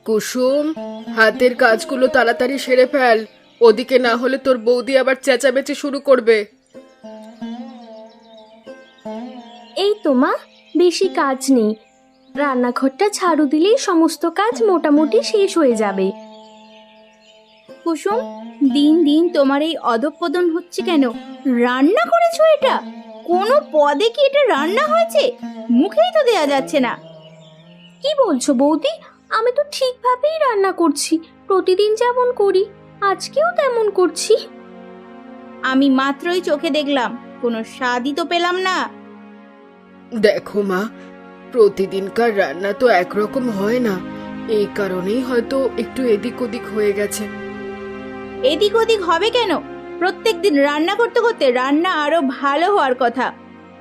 কুসুম, হাতের কাজগুলো তাড়াতাড়ি সেরে ফেল, ওদিকে না হলে তোর বৌদি আবার চেঁচামেচি শুরু করবে। এই তো মা, বেশি কাজ নেই। রান্নাঘরটা ঝাড়ু দিলেই সমস্ত কাজ মোটামুটি শেষ হয়ে যাবে। কুসুম, দিন দিন তোমার এই অধঃপতন হচ্ছে কেন? রান্না করেছো এটা? কোনো পদে কি এটা রান্না হয়েছে? মুখেই তো দেয়া যাচ্ছে না। কি বলছো বৌদি? আমি তো ঠিকভাবেই রান্না করছি, প্রতিদিন যেমন করি আজকেও তেমন করছি। আমি মাত্রই চোখে দেখলাম, কোনো স্বাদই তো পেলাম না। দেখো মা, প্রতিদিনকার রান্না তো একরকম হয় না, এই কারণেই হয়তো একটু এদিক ওদিক হয়ে গেছে। এদিক ওদিক হবে কেন? প্রত্যেকদিন রান্না করতে করতে রান্না আরো ভালো হওয়ার কথা।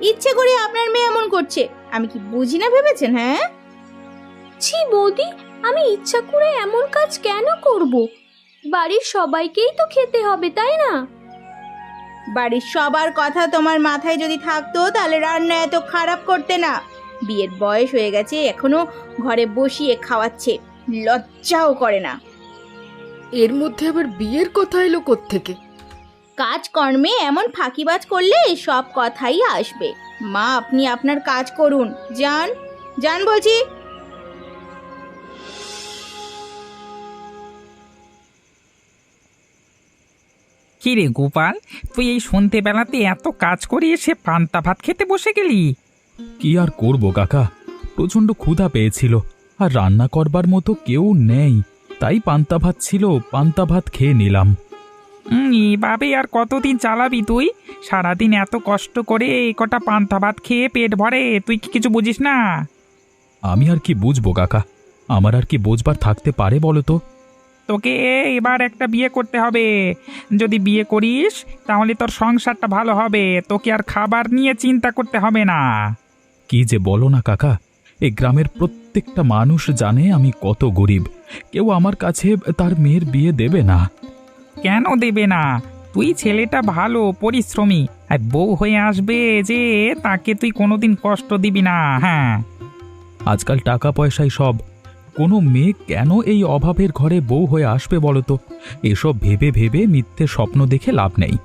ইচ্ছে করে আপনার মেয়ে এমন করছে, আমি কি বুঝি না ভেবেছেন? হ্যাঁ ছি বৌদি, আমি ইচ্ছা করে এমন কাজ কেন করব? বাড়ির সবাইকেই তো খেতে হবে, তাই না? বাড়ির সবার কথা তোমার মাথায় যদি থাকতো তাহলে রান্না এত খারাপ করতে না। বিয়ের বয়স হয়ে গেছে, এখনো ঘরে বসিয়ে খাওয়াচ্ছে, লজ্জাও করে না। এর মধ্যে আবার বিয়ের কথা এলো কোত্থেকে? কাজকর্মে এমন ফাঁকিবাজ করলে সব কথাই আসবে। মা, আপনি আপনার কাজ করুন, যান যান বলছি। কি রে গোপাল, তুই এই সন্ধেবেলাতে এত কাজ করে এসে পান্তা ভাত খেতে বসে গেলি? কি আর করব কাকা, প্রচন্ড ক্ষুধা পেয়েছিল, আর রান্না করবার মতো কেউ নেই, তাই পান্তা ভাত ছিল, পান্তা ভাত খেয়ে নিলাম। এভাবে আর কতদিন চালাবি তুই? সারাদিন এত কষ্ট করে এই কটা পান্তা ভাত খেয়ে পেট ভরে, তুই কি কিছু বুঝিস না? আমি আর কি বুঝবো কাকা, আমার আর কি বুঝবার থাকতে পারে বলো তো? তোকে এবার একটা বিয়ে করতে হবে। যদি বিয়ে করিস তাহলে তোর সংসারটা ভালো হবে, তোকে আর খাবার নিয়ে চিন্তা করতে হবে না। কি যে বলো না কাকা, এই গ্রামের প্রত্যেকটা মানুষ জানে আমি কত গরিব, কেউ আমার কাছে তার মেয়ের বিয়ে দেবে না। কেন দেবে না? তুই ছেলেটা ভালো পরিশ্রমী, আর বউ হয়ে আসবে যে তাকে তুই কোনোদিন কষ্ট দিবি না। হ্যাঁ, আজকাল টাকা পয়সাই সব, কোনো মেয়ে কেন এই অভাবের ঘরে বউ হয়ে আসবে বলো তো? এসব ভেবে ভেবে মিথ্যে স্বপ্ন দেখে লাভ নেই।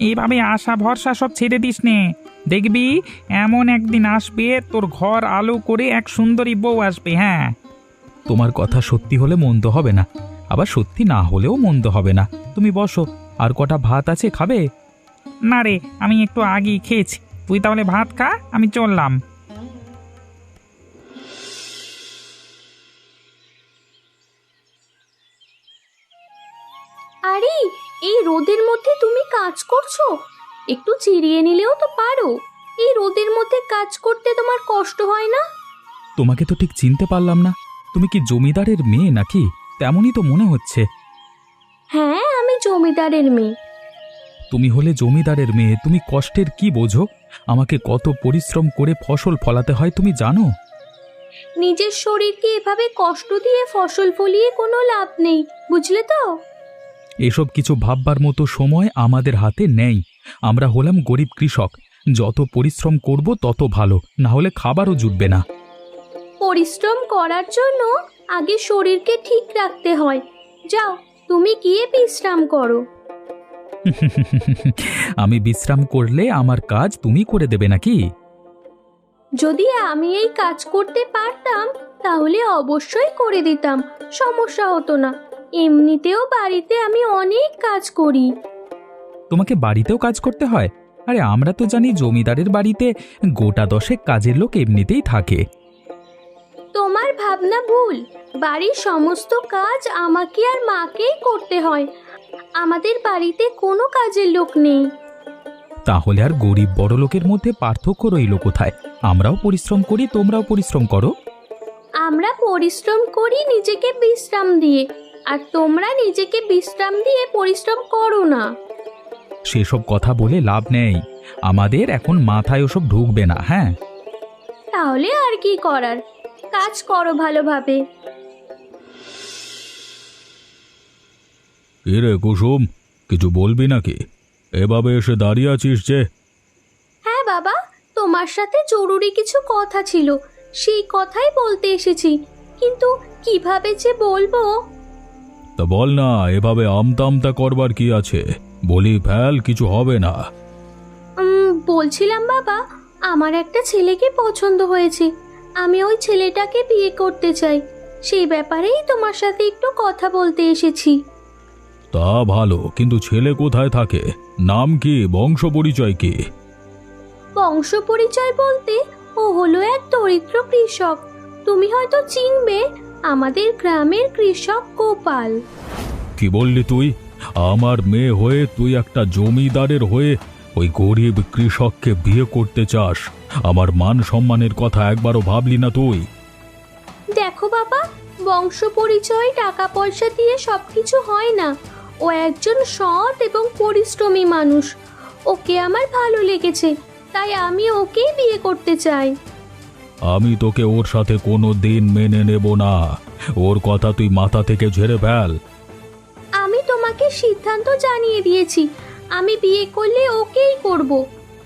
এইভাবে আশা ভরসা সব ছেড়ে দিস নে, দেখবি এমন একদিন আসবে তোর ঘর আলো করে এক সুন্দরী বউ আসবে। হ্যাঁ, তোমার কথা সত্যি হলে মন্দ হবে না, আবার সত্যি না হলেও মন্দ হবে না। তুমি বসো, আর কটা ভাত আছে, খাবে? না রে, আমি একটু আগেই খেয়েছি, তুই তাহলে ভাত খা, আমি চললাম। আরে, এই রোদের মধ্যে তুমি কাজ করছো? একটু চিরিয়ে নিলেও তো পারো। এই রোদের মধ্যে কাজ করতে তোমার কষ্ট হয় না? তোমাকে তো ঠিক চিনতে পারলাম না, তুমি কি জমিদারের মেয়ে নাকি? তেমনই তো মনে হচ্ছে। হ্যাঁ, আমি জমিদারের মেয়ে। তুমি হলে জমিদারের মেয়ে, তুমি কষ্টের কি বোঝো? আমাকে কত পরিশ্রম করে ফসল ফলাতে হয় তুমি জানো? নিজের শরীরকে এভাবে কষ্ট দিয়ে ফসল ফলিয়ে কোনো লাভ নেই, বুঝলে তো? এসব কিছু ভাববার মতো সময় আমাদের হাতে নেই। আমরা হলাম গরিব কৃষক, যত পরিশ্রম করব তত ভালো, না হলে খাবারও জুটবে না। পরিশ্রম করার জন্য আগে শরীরকে ঠিক রাখতে হয়। যাও, তুমি গিয়ে বিশ্রাম করো। আমি বিশ্রাম করলে আমার কাজ তুমি করে দেবে নাকি? যদি আমি এই কাজ করতে পারতাম তাহলে অবশ্যই করে দিতাম, সমস্যা হতো না। এমনিতেও বাড়িতে আমি অনেক কাজ করি। তোমাকে বাড়িতেও কাজ করতে হয়? আরে আমরা তো জানি জমিদারের বাড়িতে গোটা দশেক কাজের লোক এমনিতেই থাকে। তোমার ভাবনা ভুল। বাড়ির সমস্ত কাজ আমাকে আর মাকেই করতে হয়। আমাদের বাড়িতে কোনো কাজের লোক নেই। তাহলে আর গরিব বড় লোকের মধ্যে পার্থক্য রইল কোথায়? আমরাও পরিশ্রম করি, তোমরাও পরিশ্রম করো। আমরা পরিশ্রম করি নিজেকে বিশ্রাম দিয়ে, আর তোমরা নিজেকে বিশ্রাম দিয়ে পরিশ্রম করো না। সেসব কথা বলে লাভ নেই, আমাদের এখন মাথায় ওসব ঢুকবে না। হ্যাঁ, তাহলে আর কি করার, কাজ করো ভালোভাবে। রে কুসুম, কিছু বলবি নাকি? এভাবে এসে দাঁড়িয়ে আছিস যে? হ্যাঁ বাবা, তোমার সাথে জরুরি কিছু কথা ছিল, সেই কথাই বলতে এসেছি। কিন্তু কিভাবে যে বলবো। তা বল না, এভাবে আমতা আমতা করবার কি আছে? বলি ফেল, কিছু হবে না। বলছিলাম বাবা, আমার একটা ছেলেকে পছন্দ হয়েছে, আমি ওই ছেলেটাকে বিয়ে করতে চাই। সেই ব্যাপারেই তোমার সাথে একটু কথা বলতে এসেছি। তা ভালো, কিন্তু ছেলে কোথায় থাকে? নাম কি, বংশ পরিচয় কি? বংশ পরিচয় বলতে ও হলো এক দরিদ্র কৃষক। তুমি হয়তো চিনবে, আমাদের গ্রামের কৃষক গোপাল। কি বললি তুই? আমার মেয়ে হয়ে তুই একটা জমিদারের হয়ে ওই গরিব কৃষককে বিয়ে করতে চাস? আমার মান সম্মানের কথা একবারও ভাবলি না তুই? দেখো বাবা, বংশ পরিচয় টাকা পয়সা দিয়ে সবকিছু হয় না। ও একজন সৎ এবং পরিশ্রমী মানুষ। ওকে আমার ভালো লেগেছে, তাই আমি ওকেই বিয়ে করতে চাই। আমি তোকে ওর সাথে কোনো দিন মেনে নেব না। ওর কথা তুই মাথা থেকে ঝেড়ে ফেল। আমি তোমাকে সিদ্ধান্ত জানিয়ে দিয়েছি, আমি বিয়ে করলে ওকেই করব।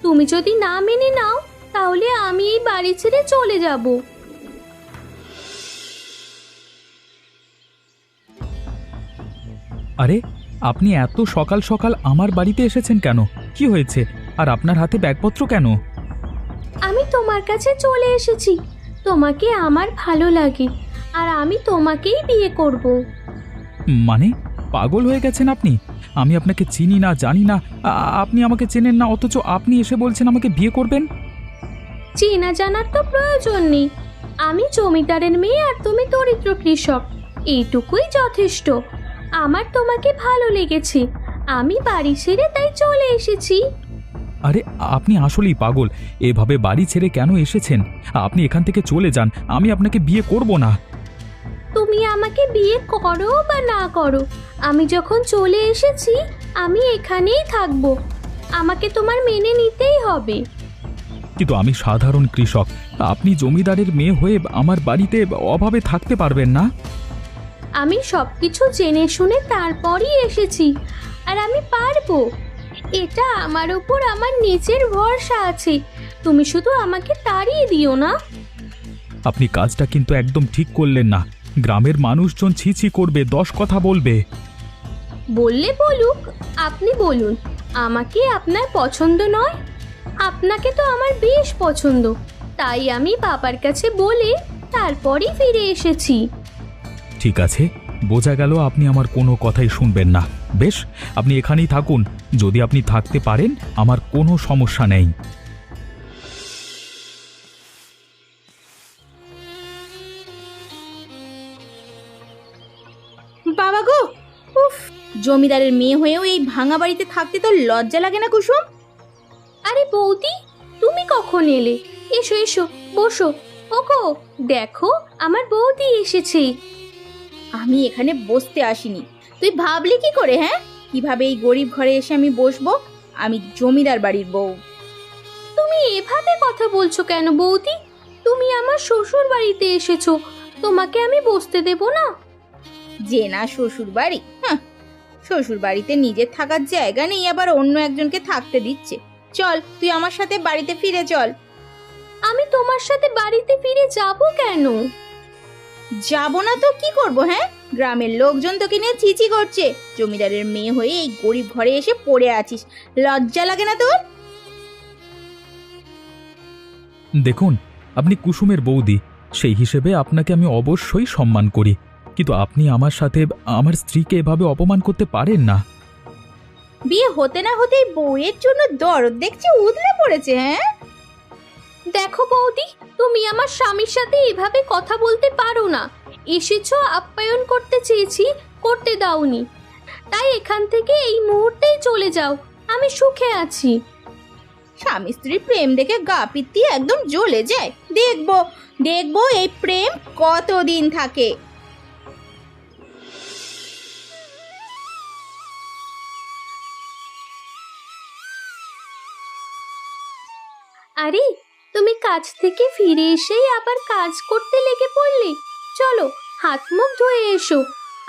তুমি যদি না মেনে নাও, তাহলে আমি এই বাড়ি ছেড়ে চলে যাব। আরে, আপনি এত সকাল সকাল আমার বাড়িতে এসেছেন কেন? কি হয়েছে? আর আপনার হাতে ব্যাগপত্র কেন? আমি তোমার কাছে চলে এসেছি। তোমাকে আমার ভালো লাগে, আর আমি তোমাকেই বিয়ে করব। মানে, পাগল হয়ে গেছেন আপনি? আমি আপনাকে চিনি না, জানি না। আপনি আমাকে চেনেন না, অথচ আপনি এসে বলছেন আমাকে বিয়ে করবেন? চেনা জানার তো প্রয়োজন নেই। আমি জমিদারের মেয়ে আর তুমি দরিদ্র কৃষক, এইটুকুই যথেষ্ট। আমার তোমাকে ভালো লেগেছে, আমি বাড়ি ছেড়ে তাই চলে এসেছি। আরে, আপনি আসলেই পাগল। এভাবে বাড়ি ছেড়ে কেন এসেছেন? আপনি এখান থেকে চলে যান, আমি আপনাকে বিয়ে করব না। তুমি আমাকে বিয়ে করো বা না করো, আমি যখন চলে এসেছি আমি এখানেই থাকবো। আমাকে তোমার মেনে নিতেই হবে। কিন্তু আমি সাধারণ কৃষক, আপনি জমিদারের মেয়ে হয়ে আমার বাড়িতে অভাবে থাকতে পারবেন না। আমি সবকিছু জেনে শুনে তারপরই এসেছি, আর আমি পারবো। এটা আমার উপর আমার নিজের ভরসা আছে। তুমি শুধু আমাকে তাড়িয়ে দিও না। আপনি কাজটা কিন্তু একদম ঠিক করলেন না। গ্রামের মানুষজন ছি ছি করবে, 10 কথা বলবে। বললে বলুক, আপনি বলুন, আমাকে আপনার পছন্দ নয়? আপনাকে তো আমার বেশ পছন্দ, তাই আমি বাবার কাছে বলে তারপরই ফিরে এসেছি। ঠিক আছে, বোঝা গেল আপনি আমার কোনো কথাই শুনবেন না। বেশ, আপনি এখানেই থাকুন। যদি আপনি থাকতে পারেন, আমার কোনো সমস্যা নেই। বাবা গো, উফ, জমিদারের মেয়ে হয়েও এই ভাঙা বাড়িতে থাকতে তো লজ্জা লাগে না কুসুম? আরে বৌদি, তুমি কখন এলে? এসো এসো, বসো। ওগো, দেখো আমার বৌদি এসেছে। আমি এখানে বসতে আসিনি। তুই ভাবলি কি করে? হ্যাঁ, কিভাবে এই গরিব ঘরে এসে আমি বসবো? আমি জমিদার বাড়ির বউ। তুমি এভাবে কথা বলছো কেন বৌদি? তুমি আমার শ্বশুর বাড়িতে এসেছো, তোমাকে আমি বসতে দেব না? যে না শ্বশুর বাড়ি, হ্যাঁ, শ্বশুর বাড়িতে নিজের থাকার জায়গা নেই, আবার অন্য একজনকে থাকতে দিচ্ছে। চল, তুই আমার সাথে বাড়িতে ফিরে চল। আমি তোমার সাথে বাড়িতে ফিরে যাব কেন? যাব না তো কি করব? হ্যাঁ, গ্রামের লোকজন তোকে নিয়ে ছিছি করছে। জমিদারের মেয়ে হয়ে এই গরিব ঘরে এসে পড়ে আছিস, লজ্জা লাগে না তোর? দেখুন, আপনি কুসুমের বৌদি, সেই হিসেবে আপনাকে আমি অবশ্যই সম্মান করি, কিন্তু আপনি আমার সাথে আমার স্ত্রীকে এভাবে অপমান করতে পারেন না। বিয়ে হতে না হতেই বউয়ের জন্য দরদ দেখছি উদলে পড়েছে। হ্যাঁ, দেখো বৌদি, তুমি আমার স্বামীর সাথে এভাবে কথা বলতে পারো না। এসেছো, আপ্যায়ন করতে চেয়েছি, করতে দাওনি, তাই এখান থেকে এই মুহূর্তেই চলে যাও। আমি সুখে আছি। স্বামী স্ত্রীর প্রেম দেখে গা পিত্তি একদম জ্বলে যায়। দেখবো দেখবো এই প্রেম কতদিন থাকে। আরে, তুমি কাজ থেকে ফিরে এসেই আবার কাজ করতে লেগে পড়লে। চলো, হাত মুখ ধুয়ে এসো।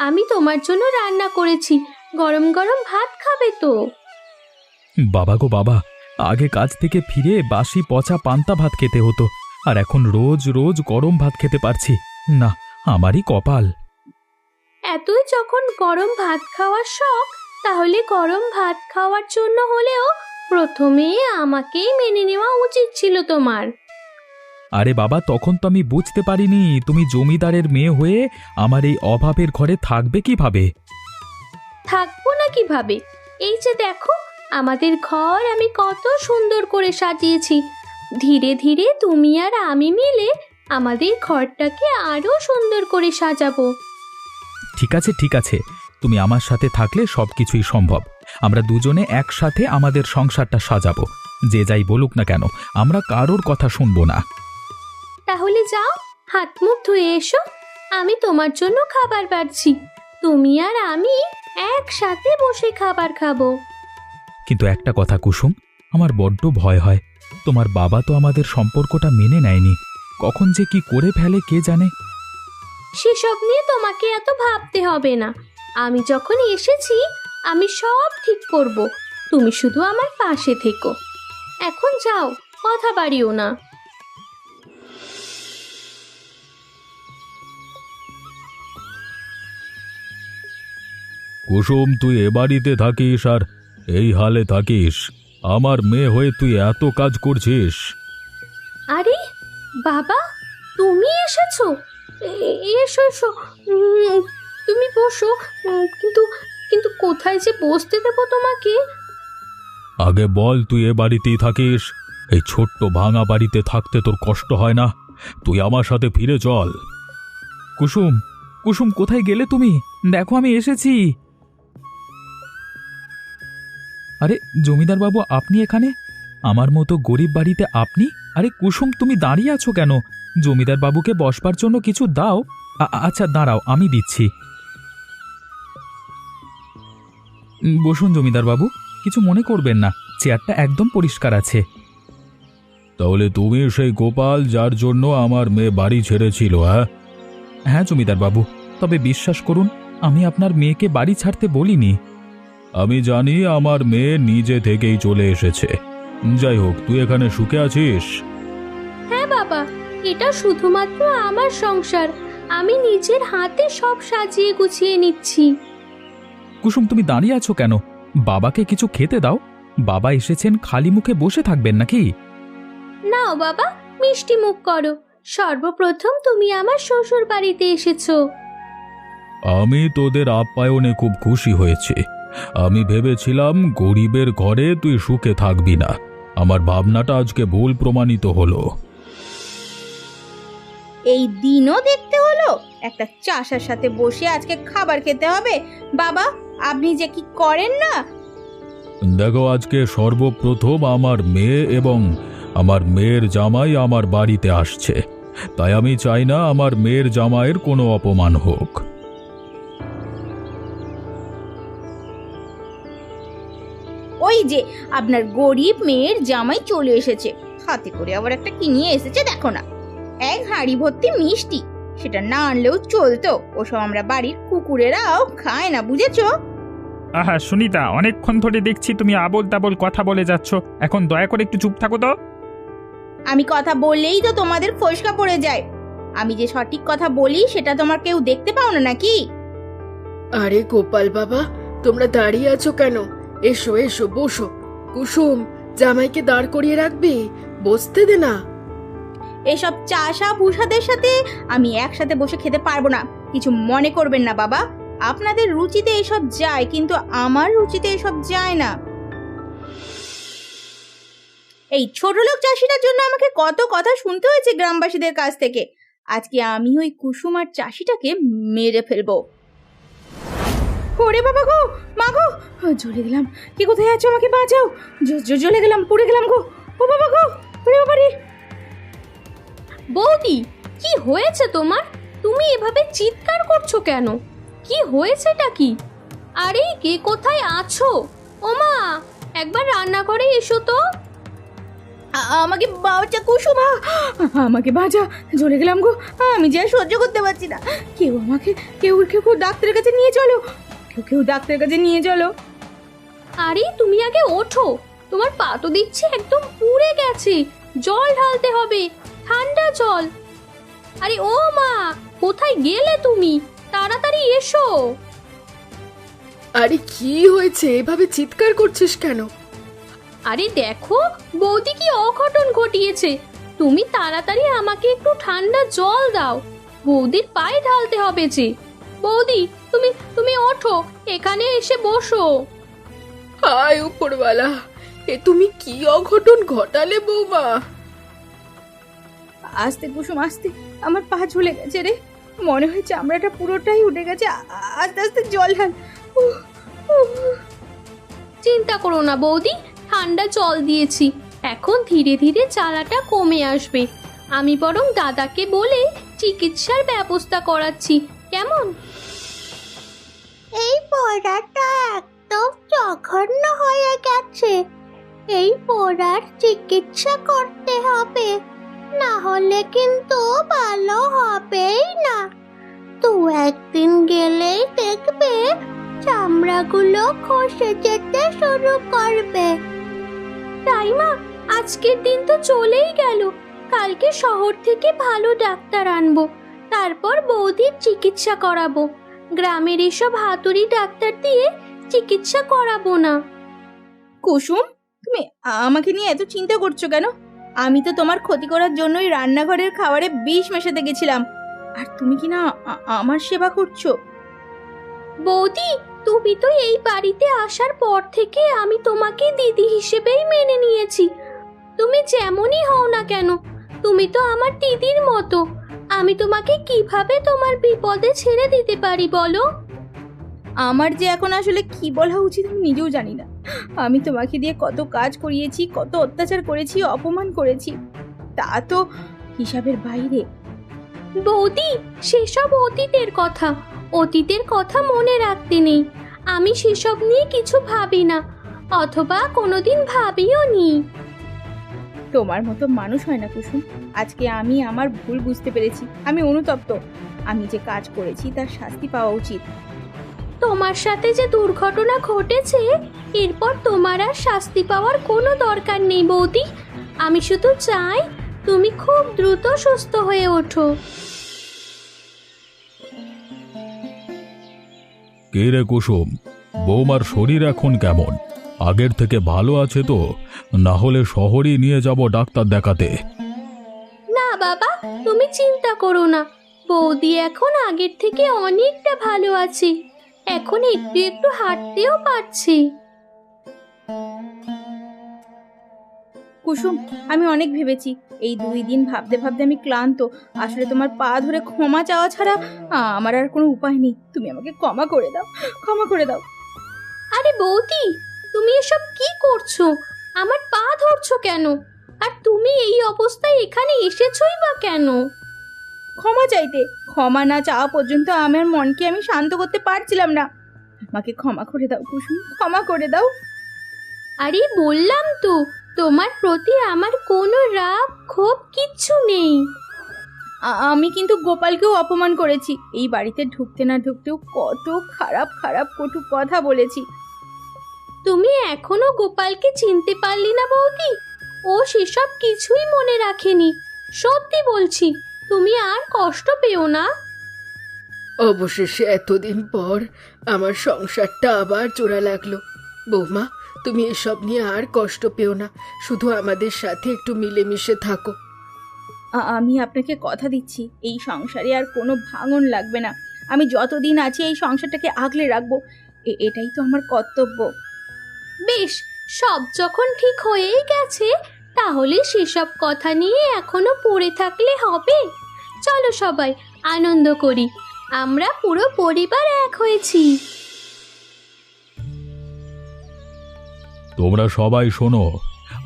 আমি তোমার জন্য রান্না করেছি, গরম গরম ভাত খাবে তো? বাবা গো বাবা, আগে কাজ থেকে ফিরে বাসি পচা পান্তা ভাত খেতে হতো, আর এখন রোজ রোজ গরম ভাত খেতে পারছি। না, আমারই কপাল। এতই যখন গরম ভাত খাওয়ার শখ, তাহলে গরম ভাত খাওয়ার জন্য হলেও প্রথমে আমাকেই মেনে নেওয়া উচিত ছিল তোমার। আরে বাবা, তখন তো আমি বুঝতে পারিনি তুমি জমিদারের মেয়ে হয়ে আমার এই অভাবের ঘরে থাকবে কিভাবে। থাকবো না কিভাবে? এই যে দেখো, আমাদের ঘর আমি কত সুন্দর করে সাজিয়েছি। ধীরে ধীরে তুমি আর আমি মিলে আমাদের ঘরটাকে আরো সুন্দর করে সাজাবো। ঠিক আছে ঠিক আছে, তুমি আমার সাথে থাকলে সবকিছুই সম্ভব। আমরা দুজনে একসাথে আমাদের সংসারটা সাজাবো। যে যাই বলুক না কেন, আমরা কারোর কথা শুনবো না। তাহলে যাও, হাত মুখ ধুয়ে এসো, আমি তোমার জন্য খাবার বাড়ছি। তুমি আর আমি একসাথে বসে খাবার খাবো। কিন্তু একটা কথা কুসুম, আমার বড্ড ভয় হয়। তোমার বাবা তো আমাদের সম্পর্কটা মেনে নেয়নি, কখন যে কি করে ফেলে কে জানে। সেসব নিয়ে তোমাকে এত ভাবতে হবে না। আমি যখন এসেছি আমি সব ঠিক করব। তুমি শুধু আমার পাশে থেকো। এখন যাও, কথা বাড়িও না। কুসুম, তুই এ বাড়িতে থাকিস আর এই হালে থাকিস। আমার মেয়ে হয়ে তুই এত কাজ করছিস। আরে বাবা, তুমি এসেছো? এসো এসো, তুমি বসো। কিন্তু কিন্তু কোথায় যে বসতে দেবো তোমাকে? আগে বল, তুই এ বাড়িতেই থাকিস? এই ছোট্ট ভাঙা বাড়িতে থাকতে তোর কষ্ট হয় না? তুই আমার সাথে ফিরে চল। কুসুম, কুসুম, কোথায় গেলে তুমি? দেখো আমি এসেছি। আরে জমিদার বাবু, আপনি এখানে? আমার মতো গরিব বাড়িতে আপনি? আরে কুসুম, তুমি দাঁড়িয়ে আছো কেন? জমিদার বাবুকে বসবার জন্য কিছু দাও। আচ্ছা দাঁড়াও, আমি দিচ্ছি। বসুন জমিদার বাবু, কিছু মনে করবেন না, চেয়ারটা একদম পরিষ্কার আছে। তাহলে তুমি সেই গোপাল যার জন্য আমার মেয়ে বাড়ি ছেড়েছিল? হ্যাঁ জমিদার বাবু, তবে বিশ্বাস করুন, আমি আপনার মেয়েকে বাড়ি ছাড়তে বলিনি। আমি জানি আমার মেয়ে নিজে থেকেই চলে এসেছে। যাই হোক, তুই এখানে সুখে আছিস? হ্যাঁ বাবা, এটা শুধুমাত্র আমার সংসার। আমি নিজের হাতে সব সাজিয়ে গুছিয়ে নিচ্ছি। কুসুম, তুমি দাঁড়িয়ে আছো কেন? বাবাকে কিছু খেতে দাও। বাবা এসেছেন, খালি মুখে বসে থাকবেন নাকি? নাও বাবা, মিষ্টি মুখ করো। সর্বপ্রথম তুমি আমার শ্বশুর বাড়িতে এসেছো। আমি তোদের আপ্যায়নে খুব খুশি হয়েছি। আমি ভেবেছিলাম গরিবের ঘরে তুই সুখে থাকবি না। আমার ভাবনাটা আজকে ভুল প্রমাণিত হলো। এই দিনও দেখতে হলো একটা চাষার সাথে বসে আজকে খাবার খেতে হবে। বাবা, আপনি যে কি করেন না। দেখো, আজকে সর্বপ্রথম আমার মেয়ে এবং আমার মেয়ের জামাই আমার বাড়িতে আসছে, তাই আমি চাই না আমার মেয়ের জামাইয়ের কোনো অপমান হোক। ওই যে আপনার গরিব মেয়ের জামাই চলে এসেছে, হাতে করে আবার একটা কি নিয়ে এসেছে দেখো না। এক হাঁড়ি ভর্তি মিষ্টি, সেটা না আনলেও চলতো। ওসব আমরা বাড়ির কুকুরেরাও খায় না, বুঝেছো? আহা সুনিতা, অনেকক্ষণ ধরে দেখছি তুমি আবোল তাবোল কথা বলে যাচ্ছ। এখন দয়া করে একটু চুপ থাকো তো। আমি কথা বললেই তো তোমাদের ফসকা পড়ে যায়। আমি যে সঠিক কথা বলি সেটা তোমার কেউ দেখতে পাও না নাকি? আরে গোপাল বাবা, তোমরা দাঁড়িয়ে আছো কেন? এসো এসো, বসো। কুসুম, জামাইকে দাঁড় করিয়ে রাখবি, বসতে দে না। এসব চাষা ভুষাদের সাথে আমি একসাথে বসে খেতে পারবো না। কিছু মনে করবেন না বাবা, আপনাদের রুচিতে এসব যায়, কিন্তু আমার রুচিতে এসব যায় না। এই ছোট লোক চাষিটার জন্য আমাকে কত কথা শুনতে হয়েছে গ্রামবাসীদের কাছ থেকে। আজকে আমি ওই কুসুম আর চাষিটাকে মেরে ফেলবো। ওরে বাবা গো, মা গো, জ্বলে গেলাম। কি কোথায় আছো? আমাকে বাঁচাও। জ্বলে গেলাম, পুড়ে গেলাম গো। ও বাবা গো, ওরে বাবা রে। বৌদি, কি হয়েছে তোমার? তুমি এভাবে চিৎকার করছো কেন? কি হয়েছেটা কি? আরে কে কোথায় আছো? ওমা, একবার রান্নাঘরে এসো তো। আমাকে বাঁচা কুসুমা, আমাকে বাঁচা। জ্বলে গেলাম গো, আমি যে আর সহ্য করতে পারছি না। কেউ ডাক্তারের কাছে নিয়ে চলো। কেউ ডাক্তারের কাছে নিয়ে চলো। আরে তুমি আগে ওঠো, তোমার পা তো দেখছি একদম পুড়ে গেছে। জল ঢালতে হবে, ঠান্ডা জল। আরে ও মা, কোথায় গেলে তুমি? তাড়াতাড়ি এসো। আরে কি হয়েছে, এভাবে চিৎকার করছিস কেন? আরে দেখো বৌদি কি অঘটন ঘটিয়েছে। তুমি তাড়াতাড়ি আমাকে একটু ঠান্ডা জল দাও, বৌদির পায়ে ঢালতে হবে যে। বৌদি তুমি তুমি ওঠো, এখানে এসে বসো। হায় উপরওয়ালা, এ তুমি কি অঘটন ঘটালে বৌমা? আস্তে কুসুম আস্তে, আমার পা ঝুলে গেছে রে, মনে হয় চামড়াটা পুরোটাই উঠে গেছে। আস্তে আস্তে জল ঢাল। উহ, উহ। চিন্তা করো না বৌদি, ঠান্ডা জল দিয়েছি, এখন ধীরে ধীরে জ্বালাটা কমে আসবে। আমি বরং দাদাকে বলে চিকিৎসার ব্যবস্থা করাচ্ছি, কেমন? এই পোড়াটা একদম জঘন্য হয়ে গেছে, এই পোড়ার চিকিৎসা করতে হবে, না হলে কিন্তু ভালো হবেই না। তো একদিন গেলেই দেখবে চামড়াগুলো খসে যেতে শুরু করবে। তাই মা, আজকের দিন তো চলেই গেল, কালকে শহর থেকে ভালো ডাক্তার আনবো, তারপর বৌদির চিকিৎসা করাবো। গ্রামের এসব হাতুড়ি ডাক্তার দিয়ে চিকিৎসা করাবো না। কুসুম, তুমি আমাকে নিয়ে এত চিন্তা করছো কেন? আমি তো তোমার ক্ষতি করার জন্যই রান্নাঘরের খাবারে বিষ মেশাতে গেছিলাম, আর তুমি কি না আমার সেবা করছো? বৌদি, তুমি তো এই বাড়িতে আসার পর থেকে আমি তোমাকে দিদি হিসেবেই মেনে নিয়েছি। তুমি যেমনই হও না কেন, তুমি তো আমার দিদির মতো। আমি তোমাকে কিভাবে তোমার বিপদে ছেড়ে দিতে পারি বলো? আমার যে এখন আসলে কি বলা উচিত আমি নিজেও জানি না। আমি তোমাকে দিয়ে কত কাজ করিয়েছি, কত অত্যাচার করেছি, অপমান করেছি, তা তো হিসাবের বাইরে। বৌদি, সেসব অতীতের কথা, অতীতের কথা মনে রাখতে নেই। আমি সেসব নিয়ে কিছু ভাবি না, অথবা কোনোদিন ভাবিও নি। তোমার মতো মানুষ হয় না কুসুম। আজকে আমি আমার ভুল বুঝতে পেরেছি, আমি অনুতপ্ত। আমি যে কাজ করেছি তার শাস্তি পাওয়া উচিত। তোমার সাথে যে দুর্ঘটনা ঘটেছে, এরপর তোমার আর শাস্তি পাওয়ার কোনো দরকার নেই বৌদি। আমি শুধু চাই তুমি খুব দ্রুত সুস্থ হয়ে ওঠো। কে রে কুসুম, বৌমার শরীর এখন কেমন? আগের থেকে ভালো আছে তো? না হলে শহরেই নিয়ে যাব ডাক্তার দেখাতে। না বাবা, তুমি চিন্তা করো না, বৌদি এখন আগের থেকে অনেকটা ভালো আছে, এখন একটু একটু হাঁটতেও পারছি। কুসুম, আমি অনেক ভেবেছি, এই 2 দিন ভাবতে ভাবতে আমি ক্লান্ত। আসলে তোমার পা ধরে ক্ষমা চাওয়া ছাড়া আমার আর কোনো উপায় নেই। তুমি আমাকে ক্ষমা করে দাও, ক্ষমা করে দাও। আরে বৌদি, তুমি এসব কি করছো? আমার পা ধরছো কেন? আর তুমি এই অবস্থায় এখানে এসেছোই বা কেন? ক্ষমা চাইতে। ক্ষমা না চাওয়া পর্যন্ত আমার মনকে আমি শান্ত করতে পারছিলাম না। আমাকে ক্ষমা করে দাও কুসুম, ক্ষমা করে দাও। আরে বললাম তো, তোমার প্রতি আমার কোনো রাগ ক্ষোভ কিচ্ছু নেই। আমি কিন্তু গোপালকেও অপমান করেছি। এই বাড়িতে ঢুকতে না ঢুকতেও কত খারাপ খারাপ কটু কথা বলেছি। তুমি এখনো গোপালকে চিনতে পারলি না বৌদি? ও সেসব কিছুই মনে রাখেনি। সত্যি বলছি, তুমি আর কষ্ট পেও না। অবশেষে এতদিন পর আমার সংসারটা আবার জোড়া লাগলো। বৌমা, তুমি এসব নিয়ে আর কষ্ট পেও না, শুধু আমাদের সাথে একটু মিলেমিশে থাকো। আমি আপনাকে কথা দিচ্ছি, এই সংসারে আর কোনো ভাঙন লাগবে না। আমি যতদিন আছি এই সংসারটাকে আগলে রাখবো, এটাই তো আমার কর্তব্য। বেশ, সব যখন ঠিক হয়েই গেছে, তাহলে সেসব কথা নিয়ে এখনো পড়ে থাকলে হবে? চলো সবাই আনন্দ করি, আমরা পুরো পরিবার এক হয়েছি। তোমরা সবাই শোনো,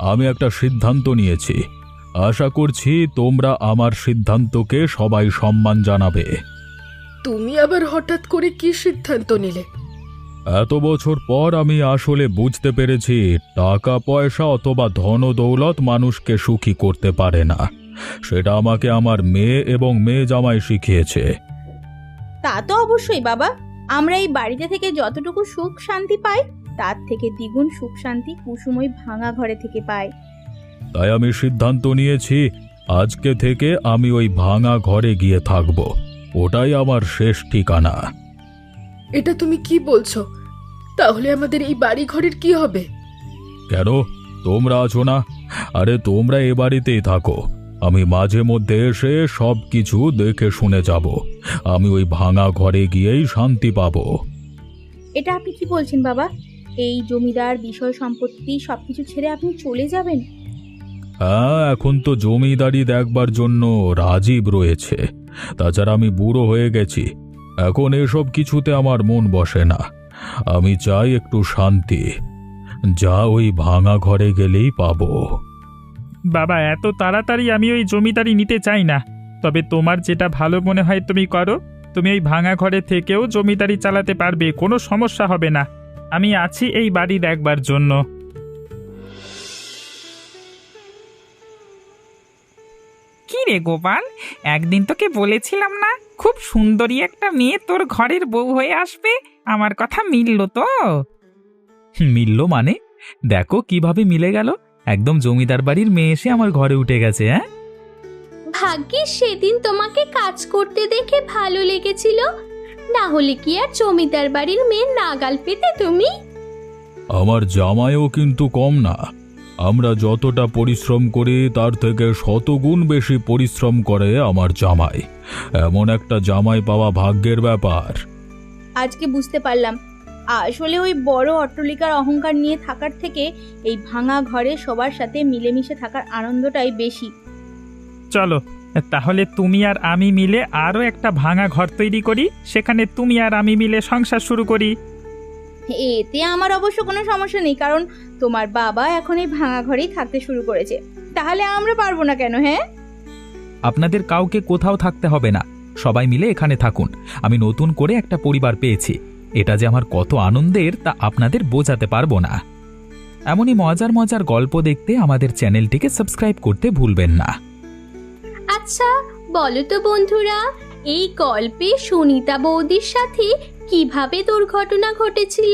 আমি একটা সিদ্ধান্ত নিয়েছি। আশা করছি তোমরা আমার সিদ্ধান্তকে সবাই সম্মান জানাবে। তুমি আবার হঠাৎ করে কি সিদ্ধান্ত নিলে? এত বছর পর আমি আসলে বুঝতে পেরেছি টাকা পয়সা অথবা ধন দৌলত মানুষকে সুখী করতে পারে না। সেটা আমাকে আমার মেয়ে এবং মেয়ে জামাই শিখিয়েছে। তা তো অবশ্যই বাবা, আমরা এই বাড়িতে থেকে যতটুকু সুখ শান্তি পাই, তার থেকে দ্বিগুণ সুখ শান্তি কুসুম ওই ভাঙা ঘরে থেকে পায়। তাই আমি সিদ্ধান্ত নিয়েছি, আজকে থেকে আমি ওই ভাঙা ঘরে গিয়ে থাকব। ওটাই আমার শেষ ঠিকানা। এটা তুমি কি বলছো? তাহলে আমাদের এই বাড়ি ঘরের কি হবে? কেন, তোমরা আছো না? আরে তোমরা এ বাড়িতেই থাকো, আমি মাঝে মধ্যে এসে সব কিছু দেখে শুনে যাব। আমি ওই ভাঙা ঘরে গিয়েই শান্তি পাবো। এটা আপনি কি বলছেন বাবা? এই জমিদার বিষয় সম্পত্তি সবকিছু ছেড়ে আপনি চলে যাবেন? হ্যাঁ, এখন তো জমিদারি দেখবার জন্য রাজীব রয়েছে। তাছাড়া আমি বুড়ো হয়ে গেছি, এখন এসব কিছুতে আমার মন বসে না। আমি চাই একটু শান্তি, যা ওই ভাঙা ঘরে গেলেই পাবো। বাবা, এত তাড়াতাড়ি আমি ওই জমিদারি নিতে চাই না। তবে তোমার যেটা ভালো মনে হয় তুমি করো। তুমি ওই ভাঙা ঘরে থেকেও জমিদারি চালাতে পারবে, কোনো সমস্যা হবে না। আমি আছি এই বাড়ি দেখবার জন্য। কি রে গোপাল, একদিন তোকে বলেছিলাম না খুব সুন্দরী একটা মেয়ে তোর ঘরের বউ হয়ে আসবে? আমার কথা মিলল তো? মিলল মানে? দেখো কিভাবে মিলে গেল, একদম জমিদার বাড়ির মেয়ে এসে আমার ঘরে উঠে গেছে। হ্যাঁ, ভাগ্যিস সেদিন তোমাকে কাজ করতে দেখে ভালো লেগেছিল, না হলে কি আর জমিদার বাড়ির মেয়ে নাগাল পেতে তুমি? আমার জামাইও কিন্তু কম না। আমরা যতটা পরিশ্রম করি তার থেকে শতগুণ বেশি পরিশ্রম করে আমার জামাই। এমন একটা জামাই পাওয়া ভাগ্যের ব্যাপার। আজকে বুঝতে পারলাম, আসলে ওই বড় অট্টালিকার অহংকার নিয়ে থাকার থেকে এই ভাঙা ঘরে সবার সাথে মিলেমিশে থাকার আনন্দটাই বেশি। চলো তাহলে তুমি আর আমি মিলে আরও একটা ভাঙা ঘর তৈরি করি, সেখানে তুমি আর আমি মিলে সংসার শুরু করি। এতে আমার অবশ্য কোনো সমস্যা নেই, কারণ তোমার বাবা এখন এই ভাঙা ঘরেই থাকতে শুরু করেছে। তাহলে আমরা পারবো না কেন? হ্যাঁ, আপনাদের কাউকে কোথাও থাকতে হবে না, সবাই মিলে এখানে থাকুন। আমি নতুন করে একটা পরিবার পেয়েছি, এটা যে আমার কত আনন্দের তা আপনাদের বোঝাতে পারবো না। এমনই মজার মজার গল্প দেখতে আমাদের চ্যানেলটিকে সাবস্ক্রাইব করতে ভুলবেন না। আচ্ছা বলো তো বন্ধুরা, এই গল্পে সুনিতা বৌদির সাথে কিভাবে দুর্ঘটনা ঘটেছিল?